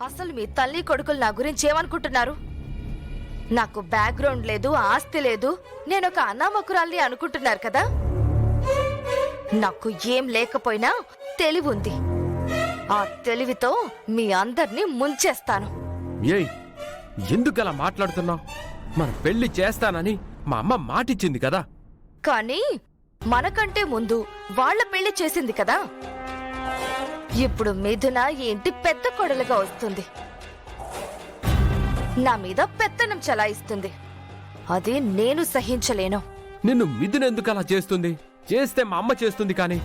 అసలు మీ తల్లి కొడుకులు నా గురించి ఏమనుకుంటున్నారు? నాకు బ్యాక్గ్రౌండ్ లేదు, ఆస్తి లేదు, నేనొక అనామకురాల్ని అనుకుంటున్నారు కదా? నాకు ఏం లేకపోయినా తెలివి ఉంది. ఆ తెలివితో మీ అందర్నీ ముంచేస్తాను. ఏయ్, ఎందుకలా మాట్లాడుతున్నావు? మన పెళ్లి చేస్తానని మా అమ్మ మాటిచ్చింది కదా. కానీ మనకంటే ముందు వాళ్ళ పెళ్లి చేసింది కదా. ఇప్పుడు మిథున ఈ ఇంటి పెద్ద కొడలుగా వస్తుంది. నా మీద పెత్తనం చలాయిస్తుంది. అది నేను సహించలేను. నిన్ను మిథున ఎందుకలా చేస్తుంది? చేస్తే మా అమ్మ చేస్తుంది కానీ.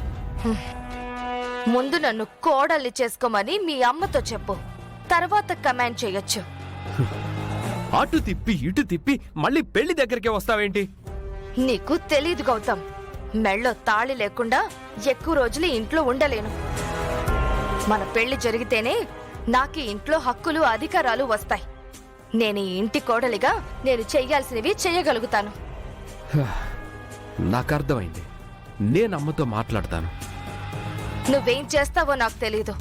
ముందు నన్ను కోడల్ని చేసుకోమని మీ అమ్మతో చెప్పు, తర్వాత కమాండ్ చేయొచ్చు. అటు తిప్పి ఇటు తిప్పి మళ్ళీ పెళ్లి దగ్గరికే వస్తావేంటి? నీకు తెలీదు గౌతమ్, మెళ్ళో తాళి లేకుండా ఎక్కువ రోజులు ఇంట్లో ఉండలేను. మన పెళ్లి జరిగితేనే నాకు ఇంట్లో హక్కులు అధికారాలు వస్తాయి. నేను ఈ ఇంటి కోడలిగా నేను చెయ్యాల్సినవి చెయ్యగలుగుతాను. నాకు అర్థమైంది. నేను అమ్మతో మాట్లాడతాను. నువ్వేం చేస్తావో నాకు తెలీదు.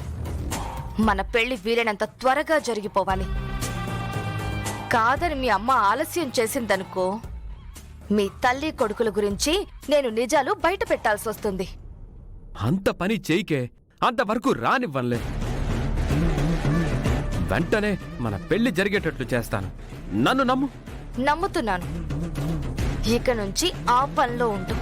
మన పెళ్లి వీలైనంత త్వరగా జరిగిపోవాలి. కాదని మీ అమ్మ ఆలస్యం చేసిందనుకో, మీ తల్లి కొడుకుల గురించి నేను నిజాలు బయట పెట్టాల్సి వస్తుంది. అంత పని చేయికే, అంతవరకు రానివ్వనులే. వెంటనే మన పెళ్లి జరిగేటట్లు చేస్తాను. నన్ను నమ్ము. నమ్ముతున్నాను. ఇక నుంచి ఆ పనిలో ఉండు.